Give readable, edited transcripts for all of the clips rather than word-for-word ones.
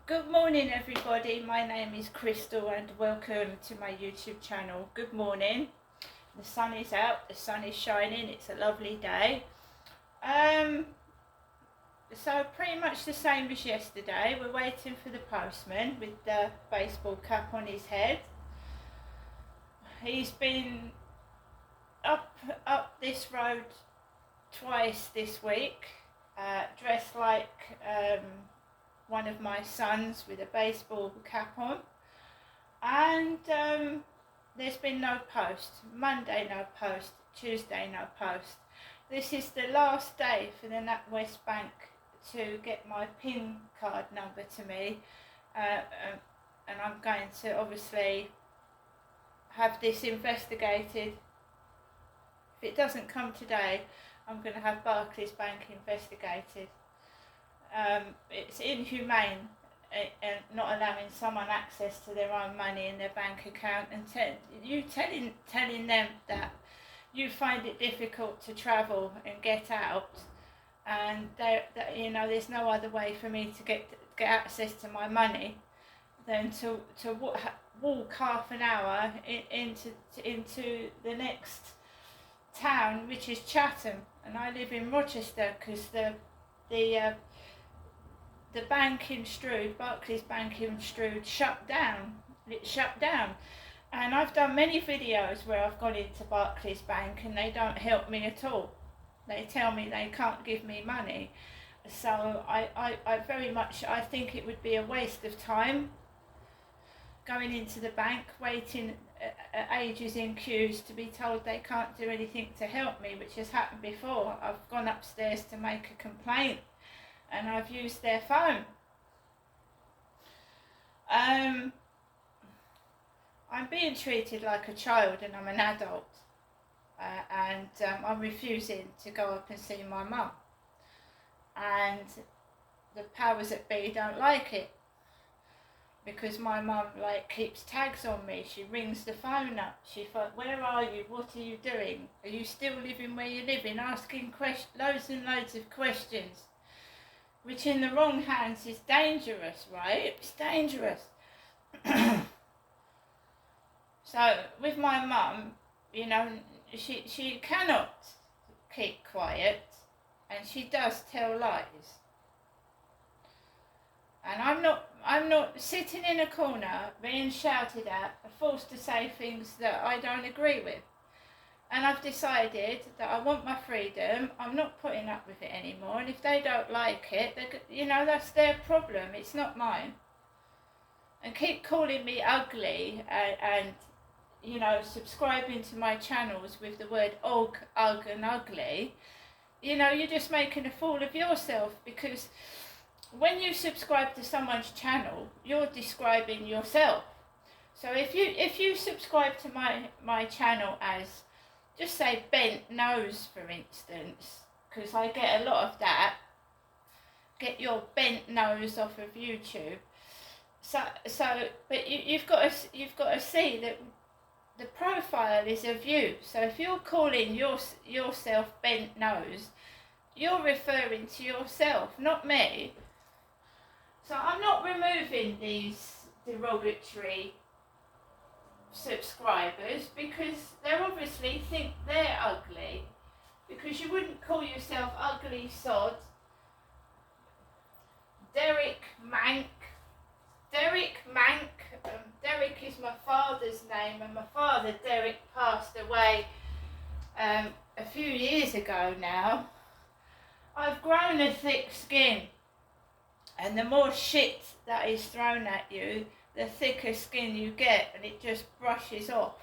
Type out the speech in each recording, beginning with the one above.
Good morning everybody, my name is Crystal and welcome to my YouTube channel. Good morning. The sun is out, the sun is shining, it's a lovely day. So pretty much the same as yesterday. We're waiting for the postman with the baseball cap on his head. He's been up this road twice this week, dressed like one of my sons with a baseball cap on, and there's been no post. Monday no post, Tuesday no post. This is the last day for the NatWest Bank to get my PIN card number to me, and I'm going to obviously have this investigated. If it doesn't come today, I'm going to have Barclays Bank investigated. It's inhumane and not allowing someone access to their own money in their bank account, and telling them that you find it difficult to travel and get out, and there's no other way for me to get access to my money than to walk half an hour into the next town, which is Chatham, and I live in Rochester because the bank in Strood, Barclays Bank in Strood, shut down. It shut down. And I've done many videos where I've gone into Barclays Bank and they don't help me at all. They tell me they can't give me money. So I think it would be a waste of time going into the bank, waiting ages in queues to be told they can't do anything to help me, which has happened before. I've gone upstairs to make a complaint and I've used their phone. I'm being treated like a child and I'm an adult, and I'm refusing to go up and see my mum, and the powers that be don't like it because my mum keeps tags on me. She rings the phone up, she thought, where are you, what are you doing, are you still living where you're living, asking loads and loads of questions, which in the wrong hands is dangerous, right? It's dangerous. So with my mum, she cannot keep quiet, and she does tell lies. And I'm not sitting in a corner being shouted at, forced to say things that I don't agree with. And I've decided that I want my freedom. I'm not putting up with it anymore. And if they don't like it, that's their problem. It's not mine. And keep calling me ugly and subscribing to my channels with the word ugh, and ugly. You're just making a fool of yourself, because when you subscribe to someone's channel, you're describing yourself. So if you subscribe to my channel as, just say, bent nose, for instance, because I get a lot of that. Get your bent nose off of YouTube. But you've got to see that the profile is of you. So if you're calling yourself bent nose, you're referring to yourself, not me. So I'm not removing these derogatory subscribers because they obviously think they're ugly, because you wouldn't call yourself ugly sod. Derek Mank. Derek is my father's name, and my father Derek passed away a few years ago now. I've grown a thick skin, and the more shit that is thrown at you, the thicker skin you get, and it just brushes off.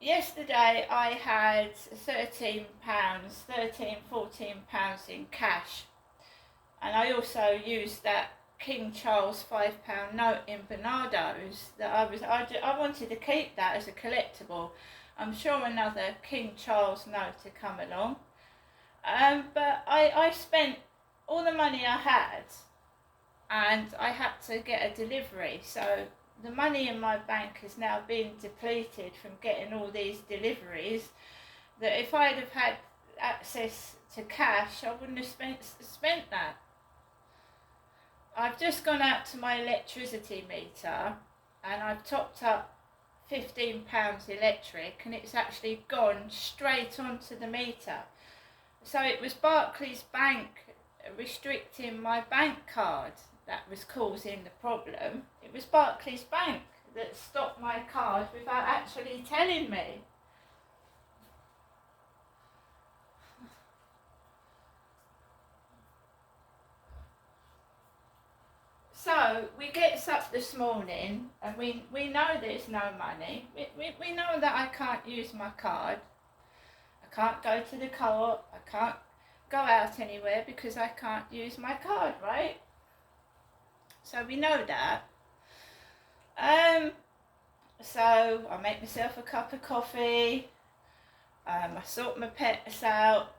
Yesterday I had £14 in cash, and I also used that King Charles £5 note in Bernardo's that I wanted to keep that as a collectible. I'm sure another King Charles note to come along. But I spent all the money I had, and I had to get a delivery, so the money in my bank has now been depleted from getting all these deliveries, that if I'd have had access to cash, I wouldn't have spent that. I've just gone out to my electricity meter and I've topped up £15 electric, and it's actually gone straight onto the meter. So it was Barclays Bank restricting my bank card that was causing the problem. It was Barclays Bank that stopped my card without actually telling me. So we get up this morning and we know there's no money. We know that I can't use my card. I can't go to the co-op. I can't go out anywhere because I can't use my card, right? So we know that. So I make myself a cup of coffee. I sort my pets out.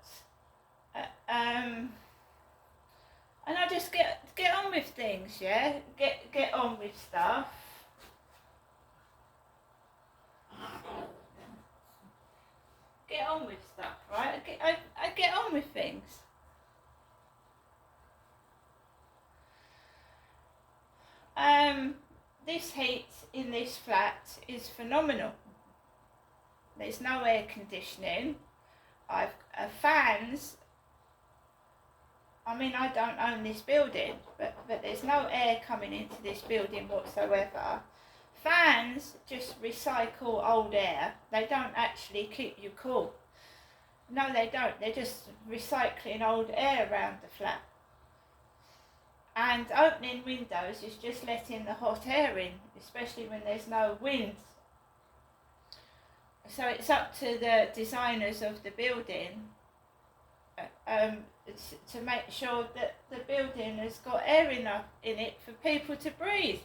And I just get on with things, yeah? Get on with stuff. Get on with stuff, right? I get on with things. This heat in this flat is phenomenal. There's no air conditioning. I've fans. I mean, I don't own this building, but there's no air coming into this building whatsoever. Fans just recycle old air. They don't actually keep you cool. No, they don't. They're just recycling old air around the flat. And opening windows is just letting the hot air in, especially when there's no wind. So it's up to the designers of the building to make sure that the building has got air enough in it for people to breathe.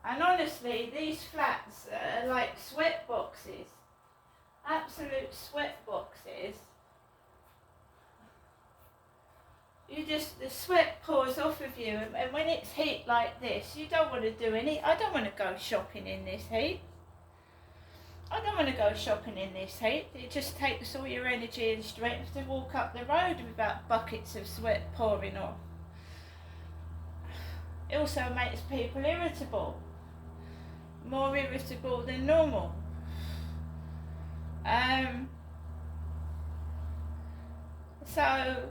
And honestly, these flats are like sweat boxes, absolute sweat boxes. The sweat pours off of you, and when it's heat like this, you don't want to do I don't want to go shopping in this heat. I don't want to go shopping in this heat. It just takes all your energy and strength to walk up the road without buckets of sweat pouring off. It also makes people irritable. More irritable than normal. So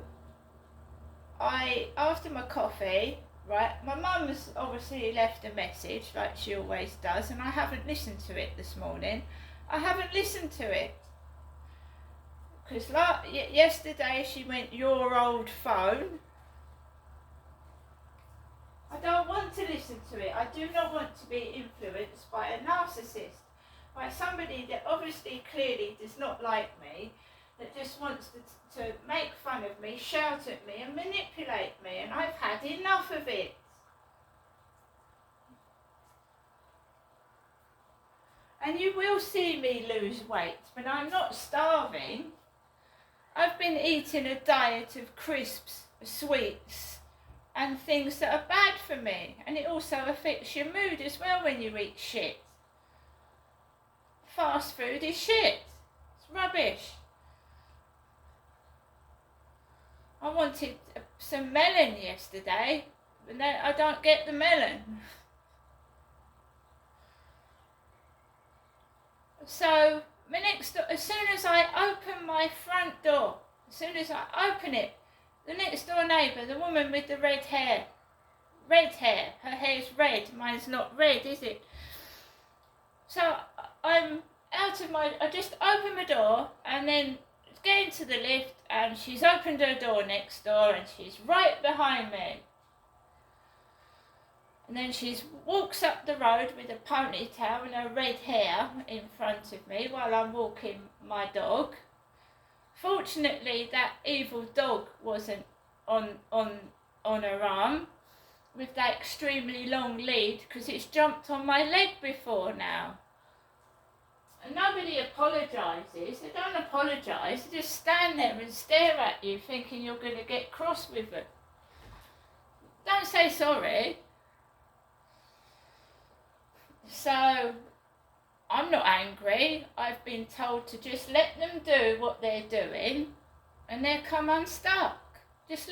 after my coffee, right, my mum's obviously left a message like she always does, and I haven't listened to it this morning. I haven't listened to it because yesterday she went, "Your old phone." I don't want to listen to it. I do not want to be influenced by a narcissist, by somebody that obviously clearly does not like me, that just wants to make fun of me, shout at me and manipulate me, and I've had enough of it. And you will see me lose weight, but I'm not starving. I've been eating a diet of crisps, sweets, and things that are bad for me. And it also affects your mood as well when you eat shit. Fast food is shit. It's rubbish. I wanted some melon yesterday, but then I don't get the melon. So as soon as I open my front door, as soon as I open it, the next door neighbour, the woman with the red hair, her hair's red, mine's not red, is it? So I just open my door and then get into the lift, and she's opened her door next door and she's right behind me. And then she walks up the road with a ponytail and her red hair in front of me while I'm walking my dog. Fortunately, that evil dog wasn't on her arm with that extremely long lead, because it's jumped on my leg before now. And nobody apologises. They don't apologise. They just stand there and stare at you thinking you're going to get cross with them. Don't say sorry. So, I'm not angry. I've been told to just let them do what they're doing and they'll come unstuck. Just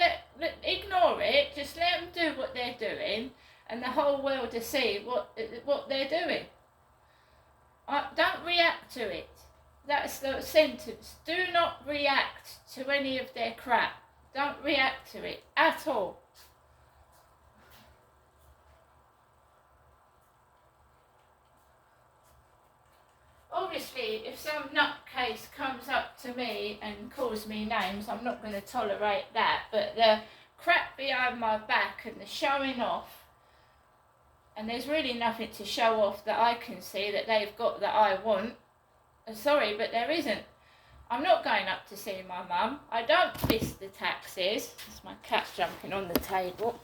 ignore it. Just let them do what they're doing, and the whole world will see what they're doing. Don't react to it. That's the sentence. Do not react to any of their crap. Don't react to it at all. Obviously, if some nutcase comes up to me and calls me names, I'm not going to tolerate that. But the crap behind my back and the showing off, and there's really nothing to show off that I can see that they've got that I want. Sorry, but there isn't. I'm not going up to see my mum. I don't miss the taxis. That's my cat jumping on the table.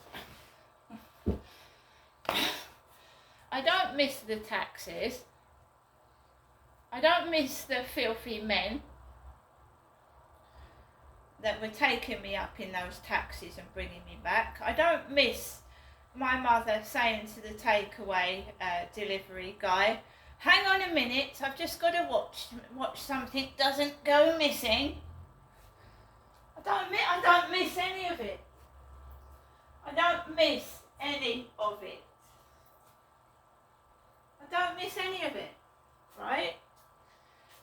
I don't miss the taxis. I don't miss the filthy men that were taking me up in those taxis and bringing me back. I don't miss my mother saying to the takeaway delivery guy, hang on a minute, I've just got to watch something doesn't go missing. I don't miss any of it. I don't miss any of it. I don't miss any of it, right?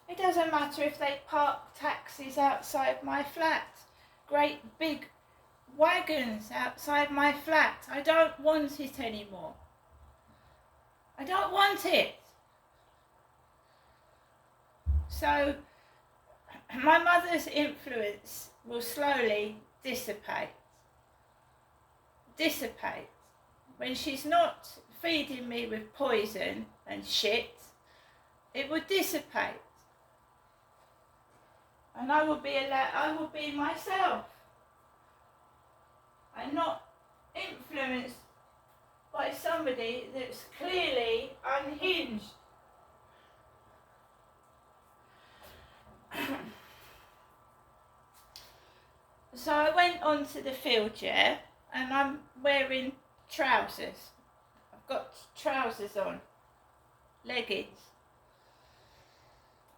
It doesn't matter if they park taxis outside my flat, great big wagons outside my flat. I don't want it anymore. I don't want it. So my mother's influence will slowly dissipate. When she's not feeding me with poison and shit, it would dissipate. And I will be myself. I'm not influenced by somebody that's clearly unhinged. So I went onto the field, yeah, and I'm wearing trousers. I've got trousers on, leggings.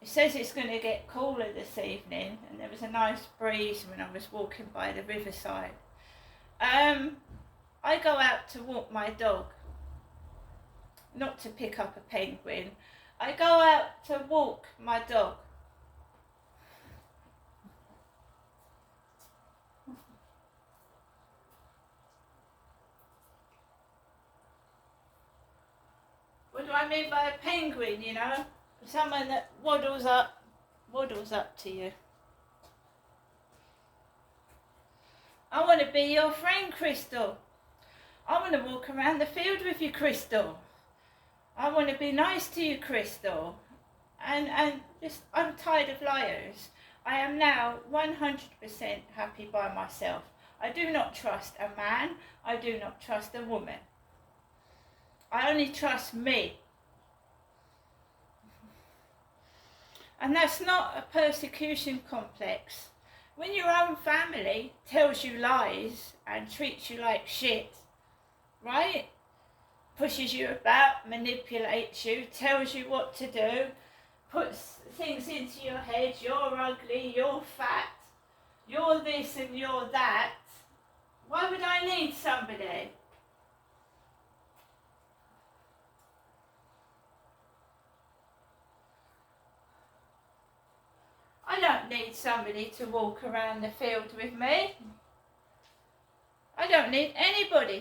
It says it's going to get cooler this evening, and there was a nice breeze when I was walking by the riverside. I go out to walk my dog, not to pick up a penguin. I go out to walk my dog. What do I mean by a penguin, you know? Someone that waddles up to you. I want to be your friend, Crystal. I want to walk around the field with you, Crystal. I want to be nice to you, Crystal. And just, I'm tired of liars. I am now 100% happy by myself. I do not trust a man. I do not trust a woman. I only trust me. And that's not a persecution complex. When your own family tells you lies and treats you like shit, right? Pushes you about, manipulates you, tells you what to do, puts things into your head, you're ugly, you're fat, you're this and you're that. Why would I need somebody? I don't need somebody to walk around the field with me. I don't need anybody